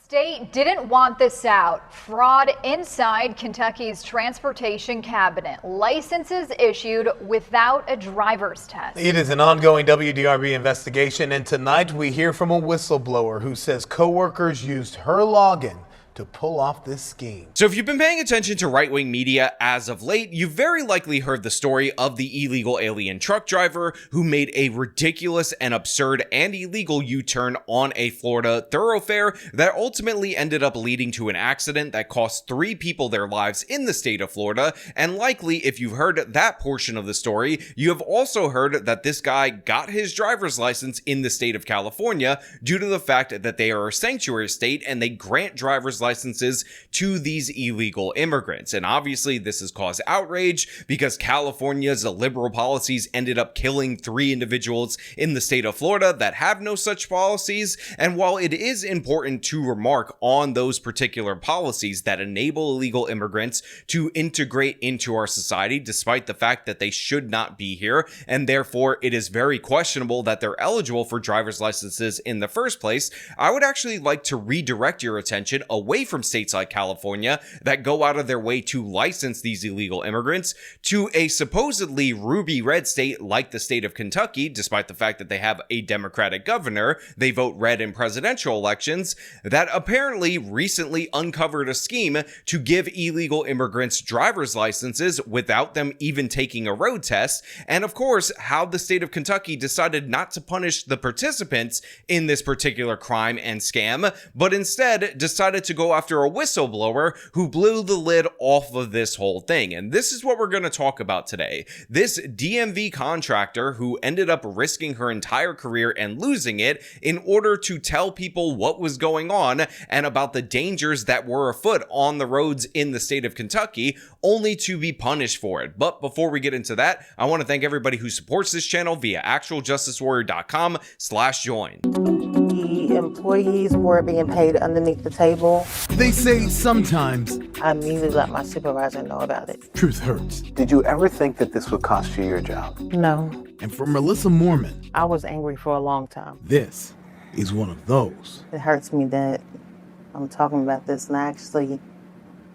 State didn't want this out. Fraud inside Kentucky's transportation cabinet. Licenses issued without a driver's test. It is an ongoing WDRB investigation, and tonight we hear from a whistleblower who says coworkers used her login to pull off this scheme. So if you've been paying attention to right-wing media as of late, you've very likely heard the story of the illegal alien truck driver who made a ridiculous and absurd and illegal U-turn on a Florida thoroughfare that ultimately ended up leading to an accident that cost 3 people their lives in the state of Florida. And likely, if you've heard that portion of the story, you have also heard that this guy got his driver's license in the state of California due to the fact that they are a sanctuary state and they grant driver's licenses to these illegal immigrants. And obviously this has caused outrage because California's liberal policies ended up killing 3 individuals in the state of Florida that have no such policies. And while it is important to remark on those particular policies that enable illegal immigrants to integrate into our society, despite the fact that they should not be here, and therefore it is very questionable that they're eligible for driver's licenses in the first place, I would actually like to redirect your attention away from states like California that go out of their way to license these illegal immigrants to a supposedly ruby red state like the state of Kentucky. Despite the fact that they have a Democratic governor, they vote red in presidential elections, that apparently recently uncovered a scheme to give illegal immigrants driver's licenses without them even taking a road test. And of course, how the state of Kentucky decided not to punish the participants in this particular crime and scam, but instead decided to go after a whistleblower who blew the lid off of this whole thing. And this is what we're going to talk about today. This DMV contractor who ended up risking her entire career and losing it in order to tell people what was going on and about the dangers that were afoot on the roads in the state of Kentucky, only to be punished for it. But before we get into that, I want to thank everybody who supports this channel via actualjusticewarrior.com/join. The employees were being paid underneath the table. They say sometimes I immediately let my supervisor know about it. truth hurts. Did you ever think that this would cost you your job? No, And for Melissa Mormon, I was angry for a long time. this is one of those. It hurts me that I'm talking about this and I actually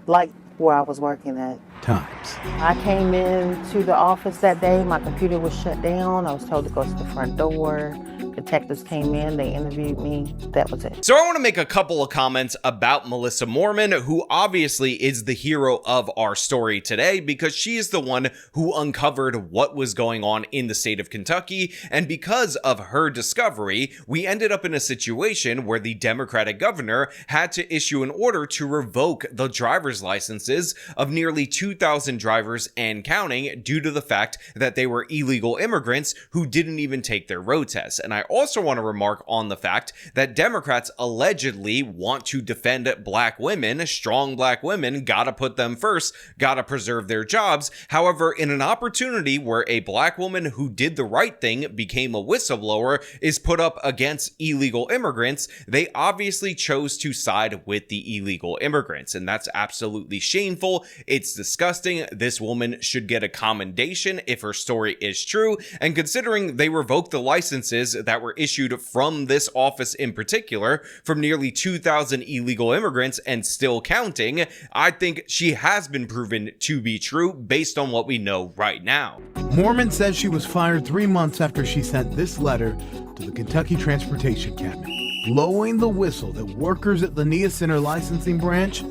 like where I was working at. Times. I came into the office that day, my computer was shut down. I was told to go to the front door. Detectives came in, they interviewed me. That was it. So I want to make a couple of comments about Melissa Mormon, who obviously is the hero of our story today because she is the one who uncovered what was going on in the state of Kentucky. And because of her discovery, we ended up in a situation where the Democratic governor had to issue an order to revoke the driver's licenses of nearly 2,000 drivers and counting due to the fact that they were illegal immigrants who didn't even take their road tests. And I also want to remark on the fact that Democrats allegedly want to defend black women. Strong black women, gotta put them first, gotta preserve their jobs. However, in an opportunity where a black woman who did the right thing, became a whistleblower, is put up against illegal immigrants, they obviously chose to side with the illegal immigrants. And that's absolutely shameful. It's disgusting. This woman should get a commendation if her story is true. And considering they revoked the licenses that were issued from this office in particular from nearly 2,000 illegal immigrants and still counting, I think she has been proven to be true based on what we know right now. Mormon says she was fired 3 months after she sent this letter to the Kentucky Transportation Cabinet, blowing the whistle that workers at the NIA Center licensing branch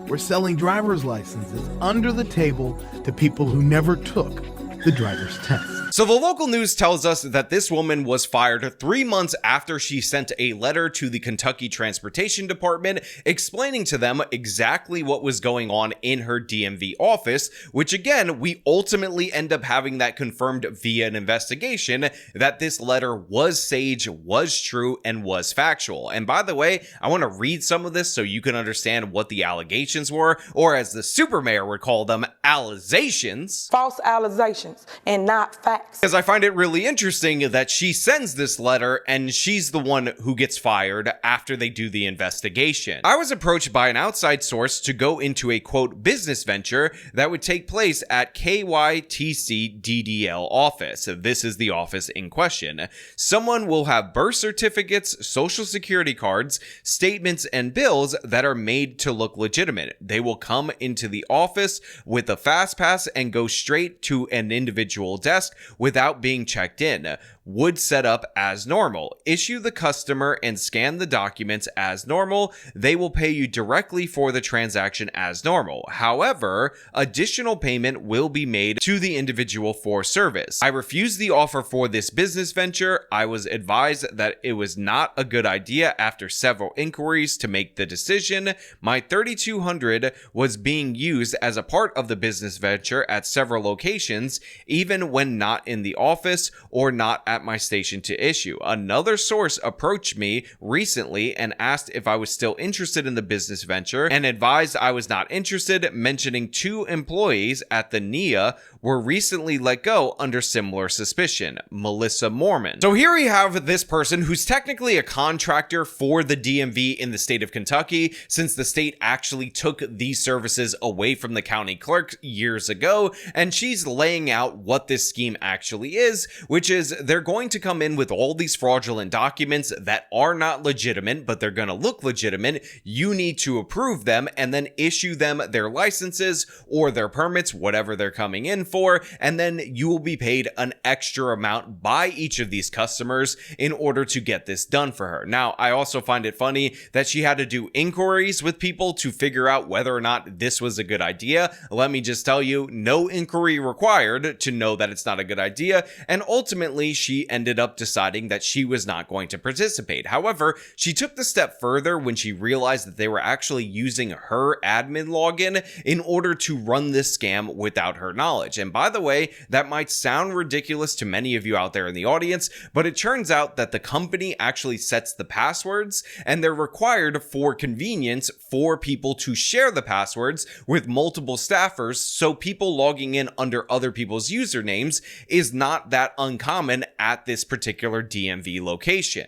were selling driver's licenses under the table to people who never took the driver's test. So the local news tells us that this woman was fired 3 months after she sent a letter to the Kentucky Transportation Department explaining to them exactly what was going on in her DMV office, which again, we ultimately end up having that confirmed via an investigation that this letter was sage, was true, and was factual. And by the way, I want to read some of this so you can understand what the allegations were, or as the super mayor would call them, allegations. False allegations. perceptions and not facts. Because I find it really interesting that she sends this letter and she's the one who gets fired after they do the investigation. I was approached by an outside source to go into a quote business venture that would take place at KYTC DDL office. This is the office in question. Someone will have birth certificates, social security cards, statements, and bills that are made to look legitimate. They will come into the office with a fast pass and go straight to an individual desk without being checked in. Would set up as normal. Issue the customer and scan the documents as normal. They will pay you directly for the transaction as normal. However, additional payment will be made to the individual for service. I refused the offer for this business venture. I was advised that it was not a good idea after several inquiries to make the decision. My $3,200 was being used as a part of the business venture at several locations, even when not in the office or not at my station to issue. Another source approached me recently and asked if I was still interested in the business venture and advised I was not interested, mentioning 2 employees at the NIA were recently let go under similar suspicion. Melissa Mormon. So here we have this person who's technically a contractor for the DMV in the state of Kentucky, since the state actually took these services away from the county clerk years ago, and she's laying out what this scheme actually is, which is they're going to come in with all these fraudulent documents that are not legitimate, but they're going to look legitimate. You need to approve them and then issue them their licenses or their permits, whatever they're coming in for, and then you will be paid an extra amount by each of these customers in order to get this done for her. Now, I also find it funny that she had to do inquiries with people to figure out whether or not this was a good idea. Let me just tell you, no inquiry required to know that it's not a good idea, and ultimately she ended up deciding that she was not going to participate. However, she took the step further when she realized that they were actually using her admin login in order to run this scam without her knowledge. And by the way, that might sound ridiculous to many of you out there in the audience, but it turns out that the company actually sets the passwords, and they're required for convenience for people to share the passwords with multiple staffers, so people logging in under other people's usernames is not that uncommon at this particular DMV location.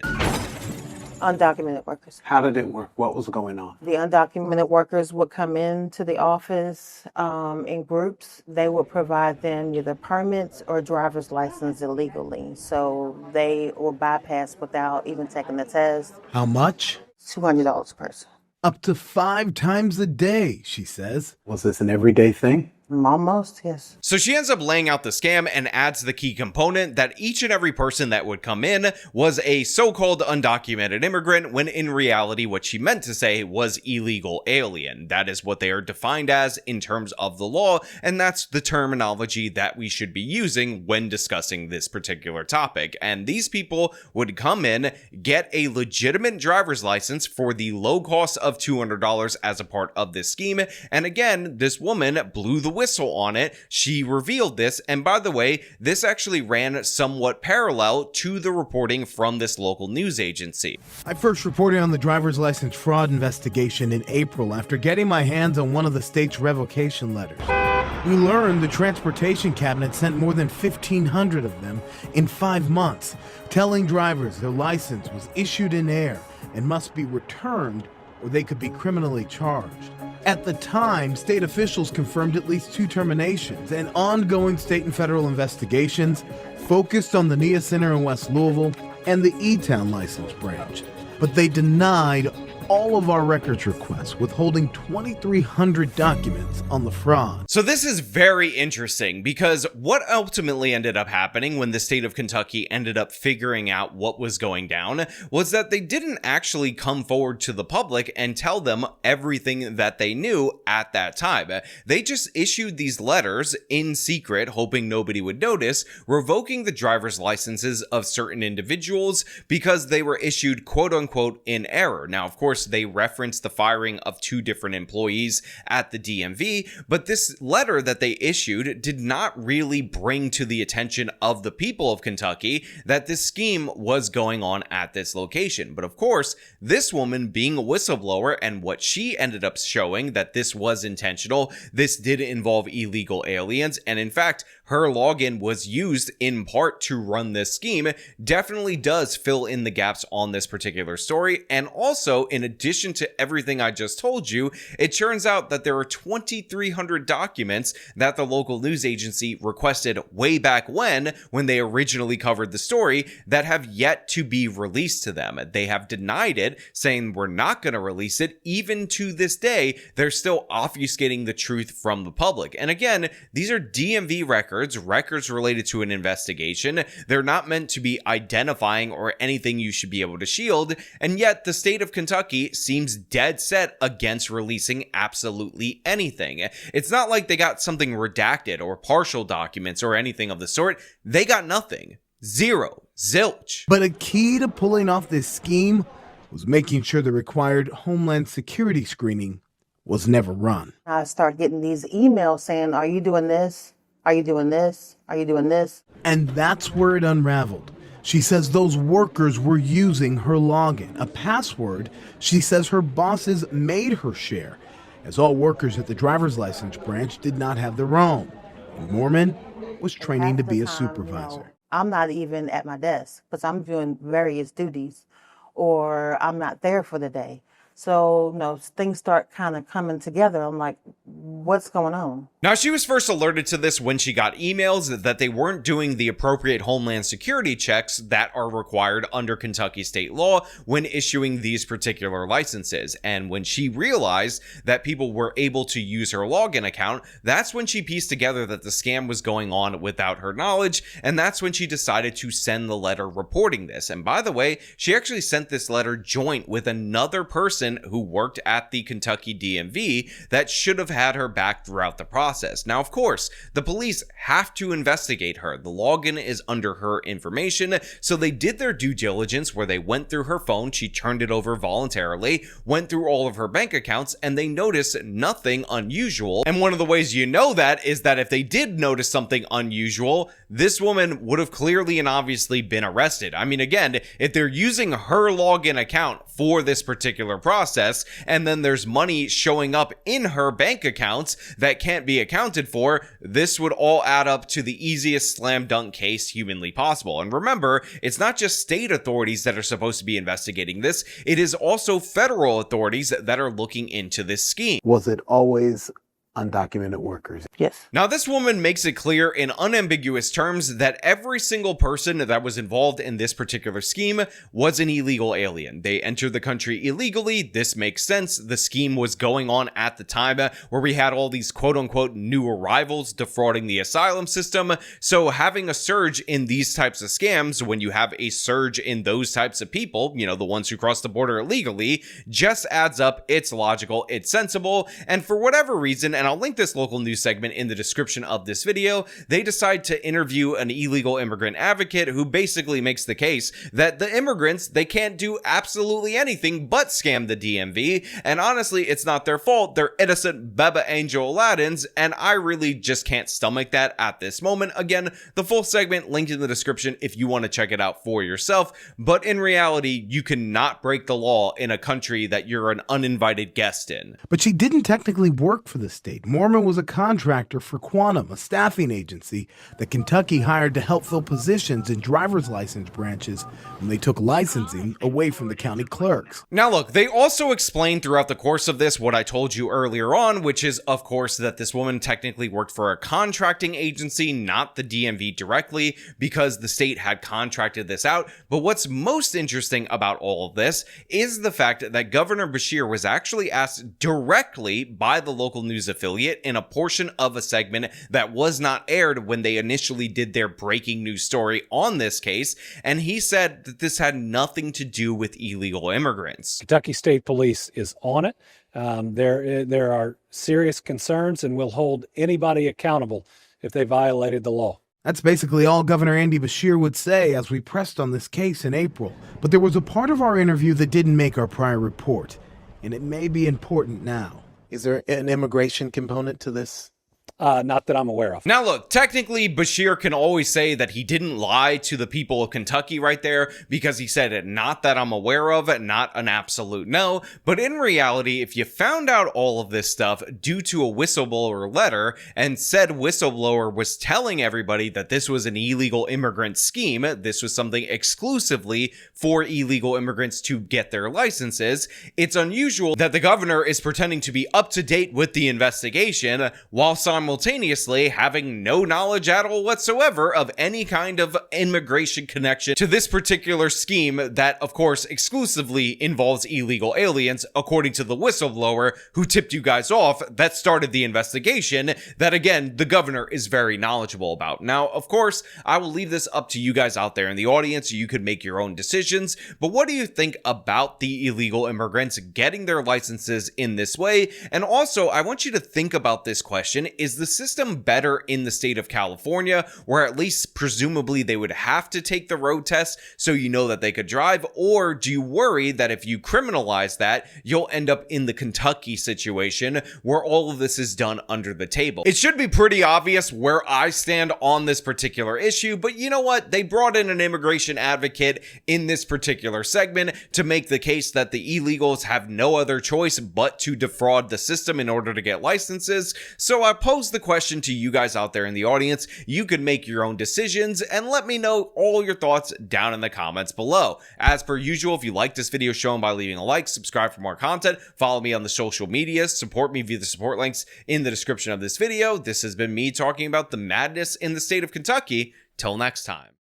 Undocumented workers. How did it work? What was going on? The undocumented workers would come into the office in groups. They would provide them either permits or driver's license illegally. So they were bypassed without even taking the test. How much? $200 a person. Up to 5 times a day, she says. Was this an everyday thing? Almost, yes. So she ends up laying out the scam and adds the key component that each and every person that would come in was a so-called undocumented immigrant, when in reality what she meant to say was illegal alien. That is what they are defined as in terms of the law, and that's the terminology that we should be using when discussing this particular topic. And these people would come in, get a legitimate driver's license for the low cost of $200 as a part of this scheme, and again, this woman blew the whistle on it. She revealed this, and by the way, this actually ran somewhat parallel to the reporting from this local news agency. I first reported on the driver's license fraud investigation in April after getting my hands on one of the state's revocation letters. We learned the transportation cabinet sent more than 1,500 of them in 5 months, telling drivers their license was issued in error and must be returned or they could be criminally charged. At the time, state officials confirmed at least 2 terminations, and ongoing state and federal investigations focused on the NIA Center in West Louisville and the E-Town license branch. But they denied all of our records requests, withholding 2,300 documents on the fraud. So this is very interesting, because what ultimately ended up happening when the state of Kentucky ended up figuring out what was going down was that they didn't actually come forward to the public and tell them everything that they knew at that time. They just issued these letters in secret, hoping nobody would notice, revoking the driver's licenses of certain individuals because they were issued quote-unquote in error. Now, of course, they referenced the firing of 2 different employees at the DMV, but this letter that they issued did not really bring to the attention of the people of Kentucky that this scheme was going on at this location. But of course, this woman being a whistleblower, and what she ended up showing that this was intentional, this did involve illegal aliens, and in fact, her login was used in part to run this scheme definitely does fill in the gaps on this particular story. And also, in addition to everything I just told you, it turns out that there are 2,300 documents that the local news agency requested way back when they originally covered the story that have yet to be released to them. They have denied it, saying we're not going to release it. Even to this day, they're still obfuscating the truth from the public. And again, these are DMV records related to an investigation. They're not meant to be identifying or anything you should be able to shield. And yet the state of Kentucky seems dead set against releasing absolutely anything. It's not like they got something redacted or partial documents or anything of the sort. They got nothing. Zero. Zilch. But a key to pulling off this scheme was making sure the required Homeland Security screening was never run. I start getting these emails saying, are you doing this? Are you doing this? Are you doing this? And that's where it unraveled. She says those workers were using her login, a password she says her bosses made her share, as all workers at the driver's license branch did not have their own. And Mormon was training to be a supervisor. I'm not even at my desk because I'm doing various duties, or I'm not there for the day. So, things start kind of coming together. I'm like, what's going on? Now, she was first alerted to this when she got emails that they weren't doing the appropriate Homeland Security checks that are required under Kentucky state law when issuing these particular licenses. And when she realized that people were able to use her login account, that's when she pieced together that the scam was going on without her knowledge. And that's when she decided to send the letter reporting this. And by the way, she actually sent this letter joint with another person who worked at the Kentucky DMV that should have had her back throughout the process. Now, of course, the police have to investigate her. The login is under her information, so they did their due diligence where they went through her phone, she turned it over voluntarily, went through all of her bank accounts, and they noticed nothing unusual. And one of the ways you know that is that if they did notice something unusual, this woman would have clearly and obviously been arrested. I mean, again, if they're using her login account for this particular process, and then there's money showing up in her bank accounts that can't be accounted for, this would all add up to the easiest slam dunk case humanly possible. And remember, it's not just state authorities that are supposed to be investigating this, it is also federal authorities that are looking into this scheme. Was it always undocumented workers? Yes. Now, this woman makes it clear in unambiguous terms that every single person that was involved in this particular scheme was an illegal alien. They entered the country illegally. This makes sense. The scheme was going on at the time where we had all these quote-unquote new arrivals defrauding the asylum system. So having a surge in these types of scams, when you have a surge in those types of people, the ones who cross the border illegally, just adds up. It's logical. It's sensible. And for whatever reason, and I'll link this local news segment in the description of this video, they decide to interview an illegal immigrant advocate who basically makes the case that the immigrants, they can't do absolutely anything but scam the DMV, and honestly, it's not their fault. They're innocent Baba Angel Aladdins, and I really just can't stomach that at this moment. Again, the full segment linked in the description if you want to check it out for yourself, but in reality, you cannot break the law in a country that you're an uninvited guest in. But she didn't technically work for the state. Mormon was a contractor for Quantum, a staffing agency that Kentucky hired to help fill positions in driver's license branches when they took licensing away from the county clerks. Now look, they also explained throughout the course of this what I told you earlier on, which is, of course, that this woman technically worked for a contracting agency, not the DMV directly, because the state had contracted this out. But what's most interesting about all of this is the fact that Governor Beshear was actually asked directly by the local news affiliate in a portion of a segment that was not aired when they initially did their breaking news story on this case, and he said that this had nothing to do with illegal immigrants. Kentucky State Police is on it. There are serious concerns, and we'll hold anybody accountable if they violated the law. That's basically all Governor Andy Beshear would say as we pressed on this case in April. But there was a part of our interview that didn't make our prior report, and it may be important now. Is there an immigration component to this Not that I'm aware of. Now look, technically Bashir can always say that he didn't lie to the people of Kentucky right there because he said it, not that I'm aware of, not an absolute no. But in reality, if you found out all of this stuff due to a whistleblower letter, and said whistleblower was telling everybody that this was an illegal immigrant scheme, this was something exclusively for illegal immigrants to get their licenses, it's unusual that the governor is pretending to be up to date with the investigation while simultaneously having no knowledge at all whatsoever of any kind of immigration connection to this particular scheme that, of course, exclusively involves illegal aliens, according to the whistleblower who tipped you guys off that started the investigation that, again, the governor is very knowledgeable about. Now, of course, I will leave this up to you guys out there in the audience. You could make your own decisions, but what do you think about the illegal immigrants getting their licenses in this way? And also, I want you to think about this question. Is the system better in the state of California, where at least presumably they would have to take the road test so you know that they could drive? Or do you worry that if you criminalize that, you'll end up in the Kentucky situation where all of this is done under the table? It should be pretty obvious where I stand on this particular issue, but you know what? They brought in an immigration advocate in this particular segment to make the case that the illegals have no other choice but to defraud the system in order to get licenses. So I pose the question to you guys out there in the audience. You can make your own decisions and let me know all your thoughts down in the comments below. As per usual, if you like this video, show them by leaving a like, subscribe for more content, follow me on the social medias, support me via the support links in the description of this video. This has been me talking about the madness in the state of Kentucky. Till next time.